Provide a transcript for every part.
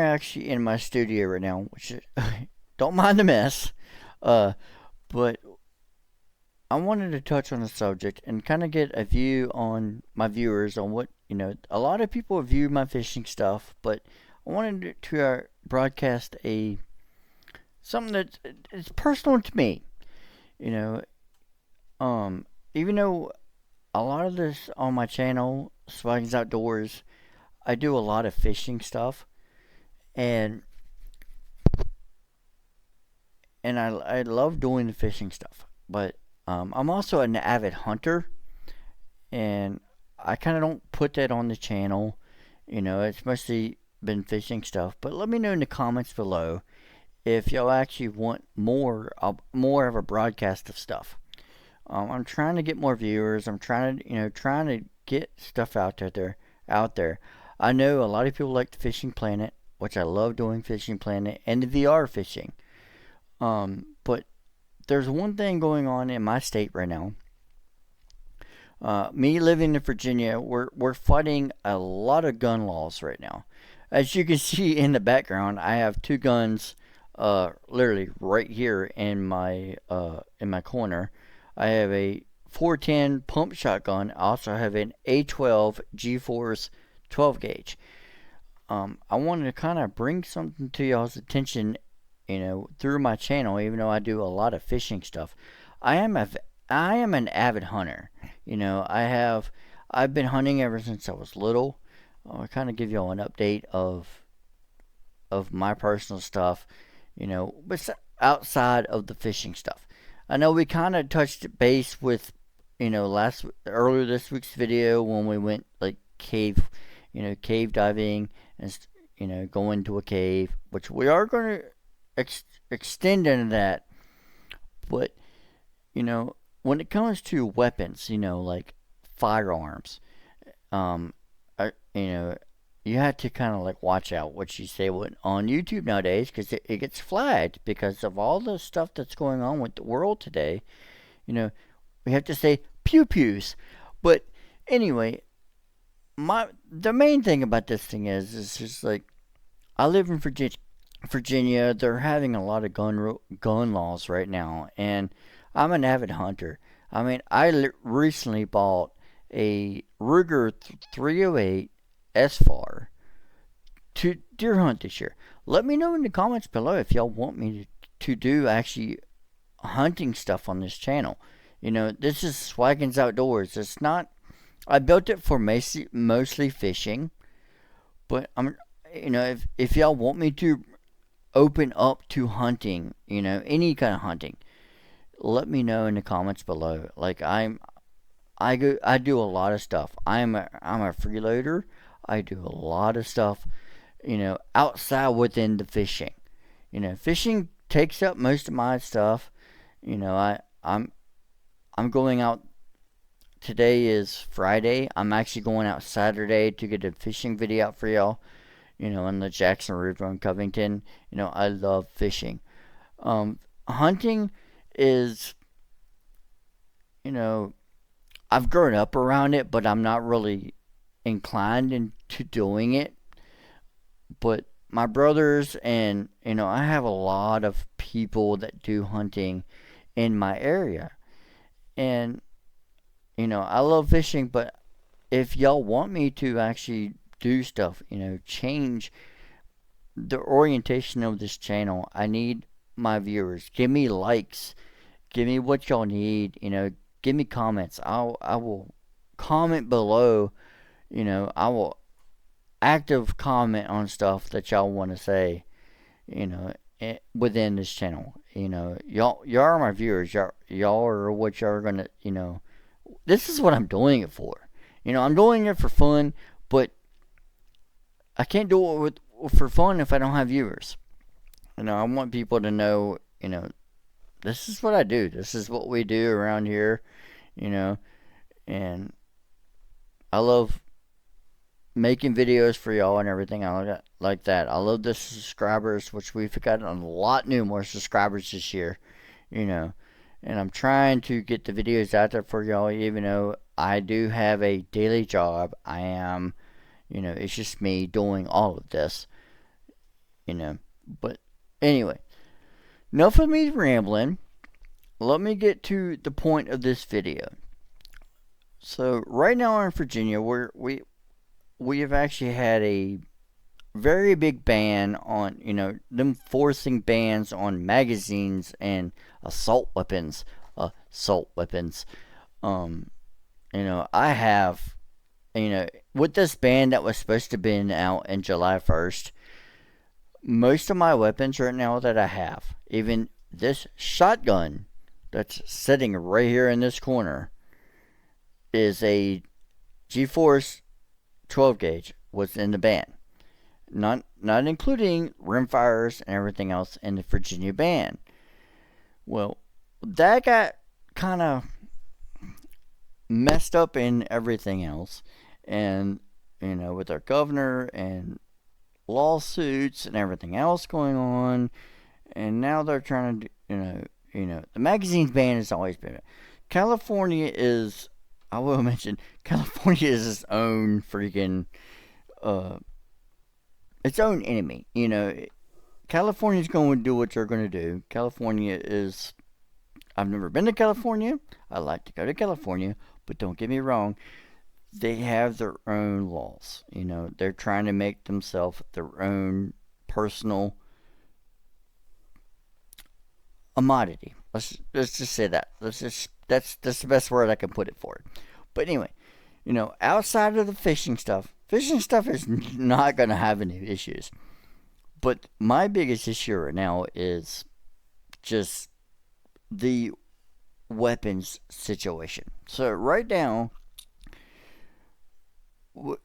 actually in my studio right now, which is, don't mind the mess. Uh, but I wanted to touch on the subject and kind of get a view on my viewers on what, a lot of people view my fishing stuff, but I wanted to broadcast a something that is personal to me. You know, um, even though a lot of this on my channel, Swaggins Outdoors, I do a lot of fishing stuff, and I love doing the fishing stuff. But I'm also an avid hunter, and I kind of don't put that on the channel. It's mostly been fishing stuff. But let me know in the comments below if y'all actually want more of a broadcast of stuff. I'm trying to get more viewers. I'm trying to get stuff out there. I know a lot of people like the Fishing Planet, which I love doing Fishing Planet and the VR fishing. But there's one thing going on in my state right now. Me living in Virginia, we're fighting a lot of gun laws right now. As you can see in the background, I have two guns, literally right here in my corner. I have a 410 pump shotgun. I also have an A12 G-Force 12 gauge. I wanted to kind of bring something to y'all's attention, through my channel. Even though I do a lot of fishing stuff, I am an avid hunter. I've been hunting ever since I was little. I'll kind of give y'all an update of my personal stuff, but outside of the fishing stuff. I know we kind of touched base with, earlier this week's video when we went like cave diving and going to a cave, which we are going to extend into that. But when it comes to weapons, like firearms, you have to kind of like watch out what you say on YouTube nowadays, because it gets flagged because of all the stuff that's going on with the world today. We have to say pew pews. But anyway, the main thing about this thing is just like, I live in Virginia. They're having a lot of gun laws right now, and I'm an avid hunter. I mean, recently bought a Ruger 308 S-FAR to deer hunt this year. Let me know in the comments below if y'all want me to do actually hunting stuff on this channel. This is Swaggins Outdoors. It's not. I built it for mostly fishing, but if y'all want me to open up to hunting, any kind of hunting, let me know in the comments below. Like I do a lot of stuff. I'm a freeloader. I do a lot of stuff, outside within the fishing. Fishing takes up most of my stuff. I'm going out. Today is Friday. I'm actually going out Saturday to get a fishing video out for y'all. In the Jackson River in Covington. I love fishing. Hunting is, I've grown up around it, but I'm not really inclined into doing it. But my brothers and, I have a lot of people that do hunting in my area. And, I love fishing, but if y'all want me to actually do stuff, change the orientation of this channel, I need my viewers. Give me likes. Give me what y'all need. Give me comments. I will comment below. I will active comment on stuff that y'all want to say. Within this channel. Y'all are my viewers. Y'all are what y'all are gonna. This is what I'm doing it for. I'm doing it for fun, but I can't do it for fun if I don't have viewers. I want people to know, this is what I do. This is what we do around here, and I love making videos for y'all and everything. I like that. I love the subscribers, which we've gotten a lot more subscribers this year, and I'm trying to get the videos out there for y'all, even though I do have a daily job. I am, it's just me doing all of this. you know. But anyway, enough of me rambling. Let me get to the point of this video. So right now in Virginia, we have actually had a very big ban on, them forcing bans on magazines and assault weapons. Assault weapons. Um, I have, with this ban that was supposed to be out in July 1st, most of my weapons right now that I have, even this shotgun that's sitting right here in this corner, is a G-Force 12 gauge was in the ban. Not including rimfires and everything else in the Virginia ban. Well, that got kind of messed up in everything else, and with our governor and lawsuits and everything else going on, and now they're trying to, the magazines ban has always been. California is, I will mention, California is its own freaking, its own enemy. California's going to do what they're going to do. California is, I've never been to California. I like to go to California, but don't get me wrong, they have their own laws. They're trying to make themselves their own personal commodity. Let's just say that. That's the best word I can put it for it. But anyway, outside of the fishing stuff is not going to have any issues. But my biggest issue right now is just the weapons situation. So right now,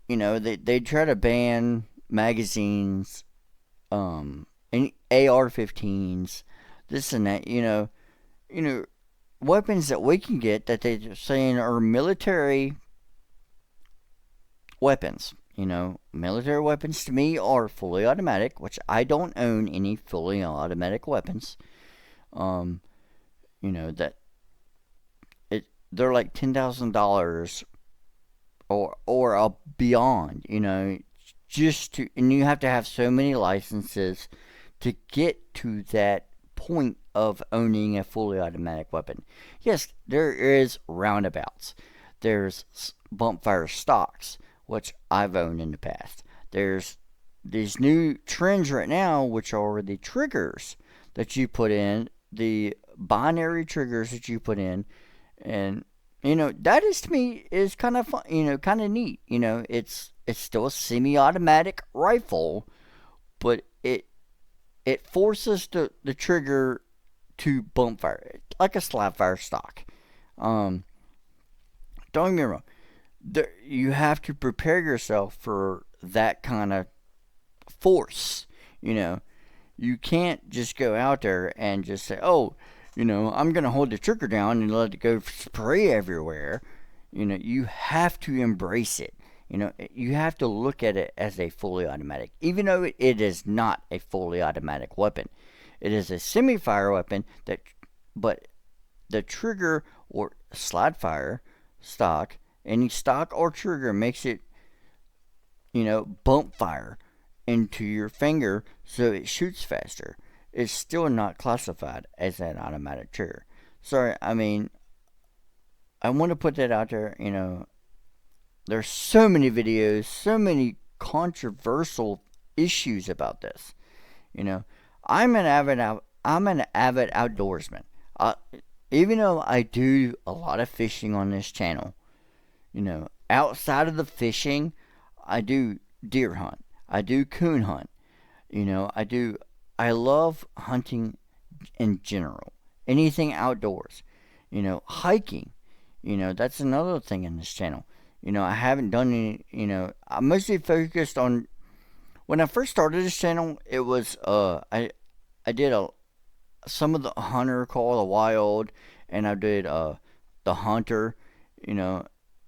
they try to ban magazines, and AR-15s, this and that. Weapons that we can get that they're saying are military weapons. Military weapons to me are fully automatic, which I don't own any fully automatic weapons. That they're like $10,000 or beyond. And you have to have so many licenses to get to that point of owning a fully automatic weapon. Yes, there is roundabouts. There's bump fire stocks, which I've owned in the past. There's these new trends right now, which are the triggers that you put in, the binary triggers that you put in, and that is, to me, is kind of fun, kind of neat. It's still a semi-automatic rifle, but it forces the trigger to bump fire, like a slap fire stock. Don't get me wrong. You have to prepare yourself for that kind of force. You can't just go out there and just say, oh, I'm going to hold the trigger down and let it go spray everywhere. You have to embrace it. You have to look at it as a fully automatic, even though it is not a fully automatic weapon. It is a semi-fire weapon but the trigger or slide fire stock, any stock or trigger makes it, bump fire into your finger so it shoots faster. It's still not classified as an automatic trigger. Sorry, I want to put that out there. There's so many videos, so many controversial issues about this. I'm an avid outdoorsman. Even though I do a lot of fishing on this channel, outside of the fishing, I do deer hunt. I do coon hunt. I love hunting in general. Anything outdoors. Hiking. That's another thing in this channel. I haven't done any, I'm mostly focused on, when I first started this channel, it was, I did some of the hunter call the wild, and I did, the hunter, and I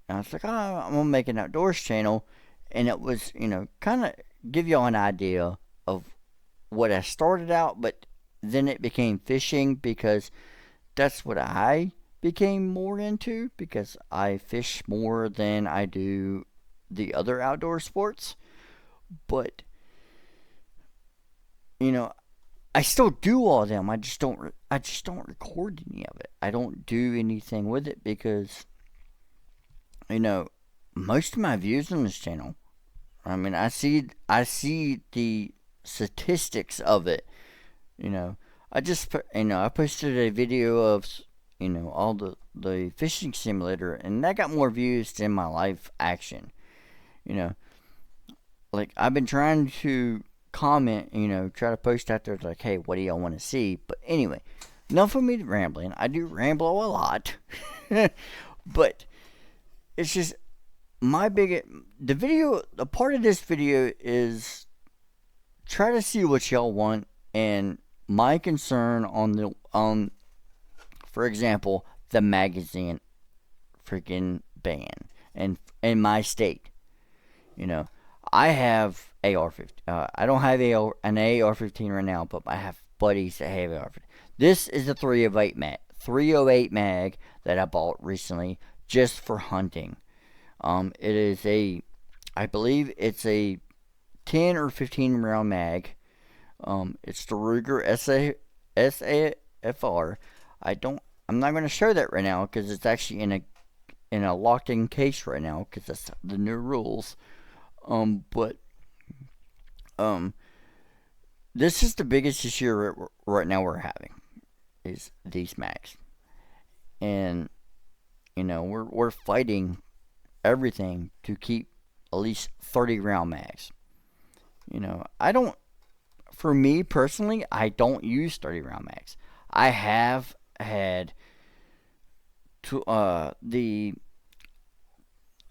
was like, oh, I'm gonna make an outdoors channel, and it was, kind of give y'all an idea of what I started out, but then it became fishing because that's what I became more into, because I fish more than I do the other outdoor sports. But you know, I still do all of them. I just don't record any of it. I don't do anything with it because you know most of my views on this channel. I mean, I see the statistics of it. You know, I posted a video of all the fishing simulator, and that got more views than my live action. You know, like I've been trying to comment, try to post out there like, hey, what do y'all want to see? But anyway, enough of me rambling. I do ramble a lot, but it's just the part of this video is try to see what y'all want and my concern for example, the magazine freaking ban and in my state. You know, I have AR-15. I don't have an AR-15 right now, but I have buddies that have AR-15. This is a 308 mag that I bought recently just for hunting. It is I believe it's a 10 or 15 round mag. It's the Ruger SAFR. I'm not going to show that right now because it's actually in a locked in case right now because that's the new rules. But this is the biggest issue right now we're having is these mags, and we're fighting everything to keep at least 30 round mags. I don't. For me personally, I don't use 30 round mags. I have had to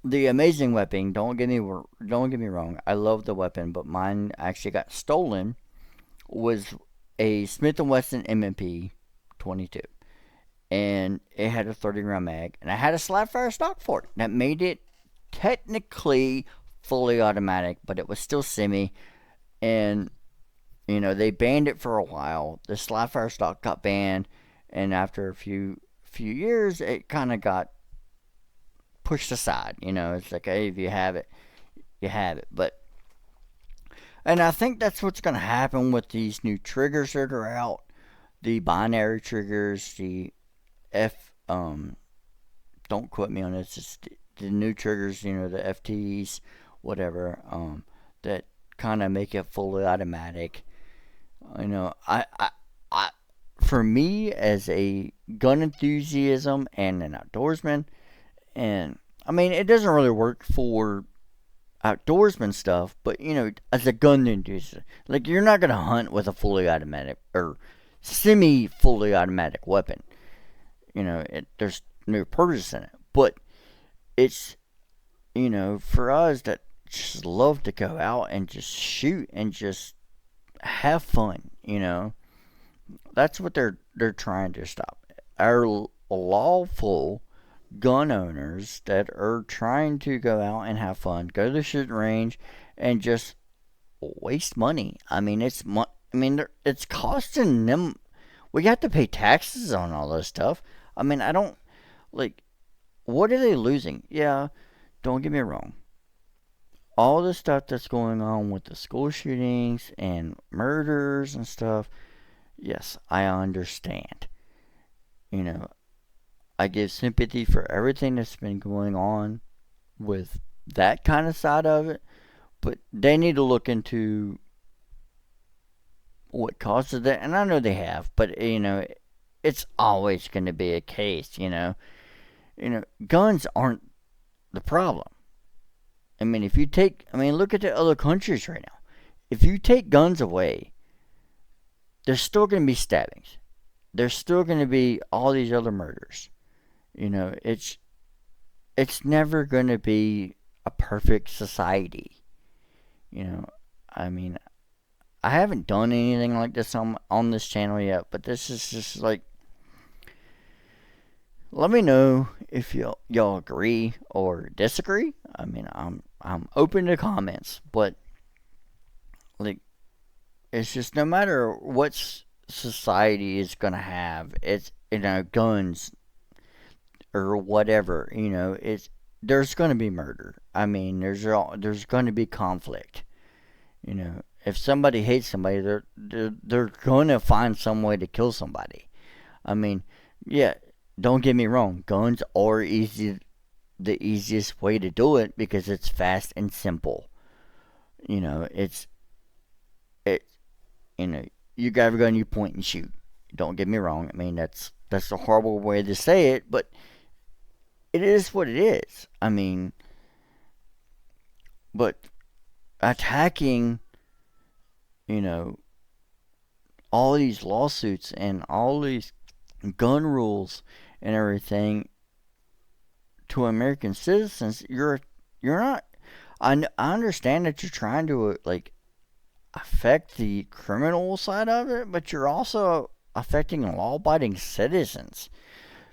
the amazing weapon. Don't get me wrong. I love the weapon, but mine actually got stolen. Was a Smith & Wesson M&P 22, and it had a 30 round mag, and I had a slap-fire stock for it. That made it technically fully automatic, but it was still semi. And they banned it for a while. The slap-fire stock got banned, and after a few years, it kind of got pushed aside. It's like, hey, if you have it, you have it. And I think that's what's going to happen with these new triggers that are out. The binary triggers, the don't quote me on this, it's the new triggers, the FTs, whatever, that kind of make it fully automatic. For me, as a gun enthusiasm and an outdoorsman, and I mean, it doesn't really work for outdoorsman stuff, but as a gun enthusiast, like you're not gonna hunt with a fully automatic or semi-fully automatic weapon. There's no purpose in it. But it's for us that just love to go out and just shoot and just have fun. That's what they're trying to stop. Our lawful gun owners that are trying to go out and have fun, go to the shooting range, and just waste money. I mean, it's costing them. We have to pay taxes on all this stuff. I mean, I don't like. What are they losing? Yeah, don't get me wrong. All the stuff that's going on with the school shootings and murders and stuff, yes, I understand. I give sympathy for everything that's been going on with that kind of side of it, but they need to look into what causes it. And I know they have, but it's always going to be a case. Guns aren't the problem. I mean, look at the other countries right now. If you take guns away, there's still going to be stabbings. There's still going to be all these other murders. It's never going to be a perfect society. I mean, I haven't done anything like this on this channel yet, but this is just like, let me know if y'all agree or disagree. I mean, I'm open to comments, but like, it's just no matter what society is gonna have, it's guns or whatever. There's gonna be murder. I mean, there's gonna be conflict. if somebody hates somebody, they're going to find some way to kill somebody. I mean, yeah, don't get me wrong, guns are the easiest way to do it because it's fast and simple. You know, it you know, you grab a gun, you point and shoot. Don't get me wrong. I mean, that's a horrible way to say it, but it is what it is. I mean, but attacking, you know, all these lawsuits and all these gun rules and everything to American citizens, you're not. I understand that you're trying to like affect the criminal side of it, but you're also affecting law-abiding citizens,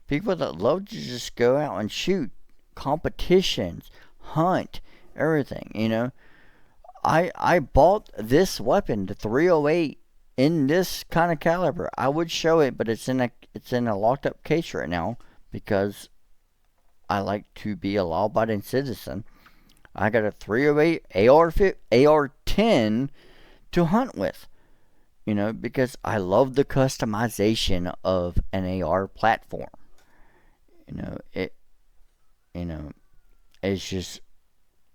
people that love to just go out and shoot, competitions, hunt, everything. You know, I bought this weapon, the 308, in this kind of caliber. I would show it, but it's in a locked up case right now because I like to be a law abiding citizen. I got a 308 AR-10 to hunt with, you know, because I love the customization of an AR platform. You know, you know, it's just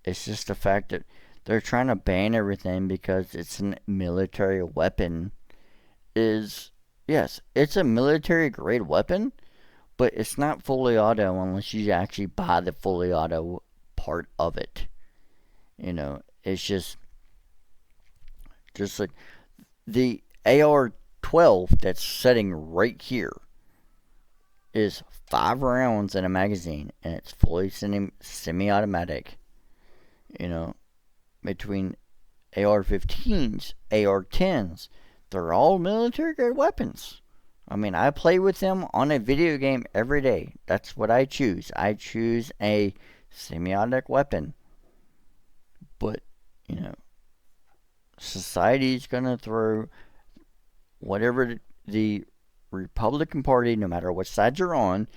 the fact that they're trying to ban everything because it's a military weapon. Is Yes, it's a military grade weapon, but it's not fully auto unless you actually buy the fully auto part of it. You know, it's just like the AR-12 that's sitting right here is 5 rounds in a magazine and it's fully semi-automatic. You know, between AR-15s, AR-10s, they're all military grade weapons. I mean, I play with them on a video game every day. That's what I choose. I choose a semi-automatic weapon. But, you know, society's gonna throw whatever the Republican Party, no matter what side you're on,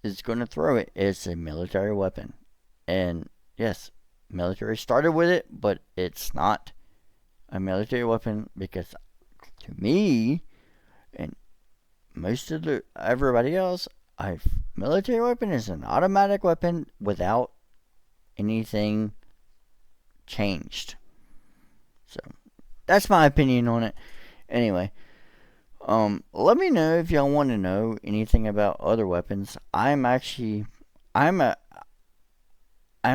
is gonna throw it as a military weapon. And yes, military started with it, but it's not a military weapon because to me and most of the everybody else, a military weapon is an automatic weapon without anything changed. So that's my opinion on it. Anyway, let me know if y'all want to know anything about other weapons. I'm a I'm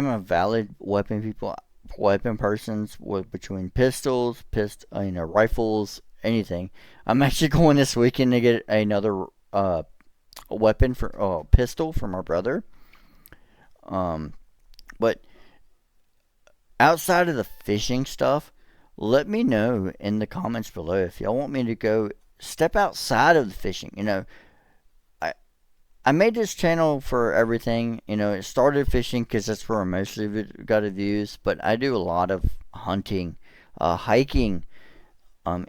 a valid weapon persons with between pistols, rifles, anything. I'm actually going this weekend to get another weapon for pistol for my brother. Um, but outside of the fishing stuff, let me know in the comments below if y'all want me to go step outside of the fishing. You know, I I made this channel for everything. You know, it started fishing because that's where I mostly got the views, but I do a lot of hunting, hiking,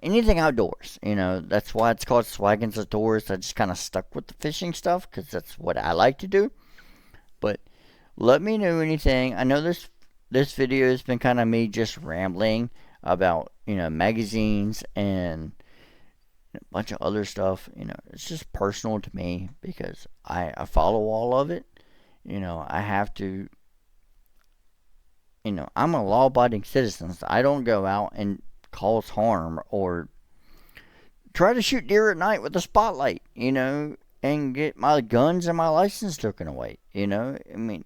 anything outdoors. You know, that's why it's called Swaggins Outdoors. I just kind of stuck with the fishing stuff because that's what I like to do. But let me know anything. I know this video has been kind of me just rambling about magazines and a bunch of other stuff. It's just personal to me because I follow all of it. I have to. I'm a law-abiding citizen. So I don't go out and cause harm or try to shoot deer at night with a spotlight. And get my guns and my license taken away. I mean,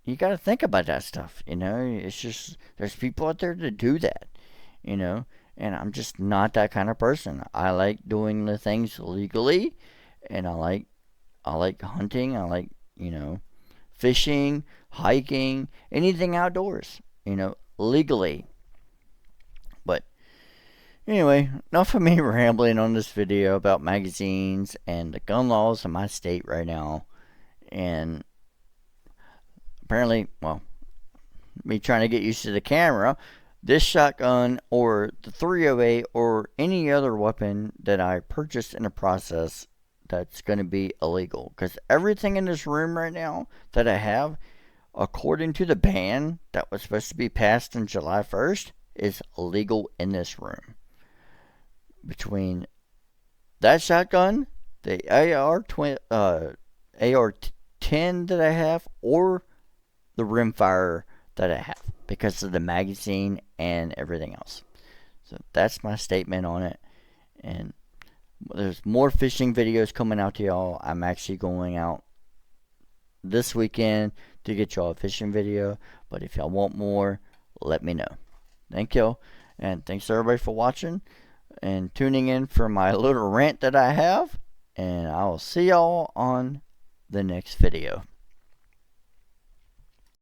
you got to think about that stuff. It's just there's people out there to do that. And I'm just not that kind of person. I like doing the things legally, and I like hunting. I like fishing, hiking, anything outdoors. Legally. But anyway, enough of me rambling on this video about magazines and the gun laws in my state right now. And apparently, well, me trying to get used to the camera, this shotgun or the 308 or any other weapon that I purchased in the process that's going to be illegal. Because everything in this room right now that I have, according to the ban that was supposed to be passed on July 1st, is legal in this room. Between that shotgun, the AR-10 that I have, or the rimfire that I have, because of the magazine and everything else. So that's my statement on it. And there's more fishing videos coming out to y'all. I'm actually going out this weekend to get y'all a fishing video. But if y'all want more, let me know. Thank y'all. And thanks everybody for watching and tuning in for my little rant that I have. And I will see y'all on the next video.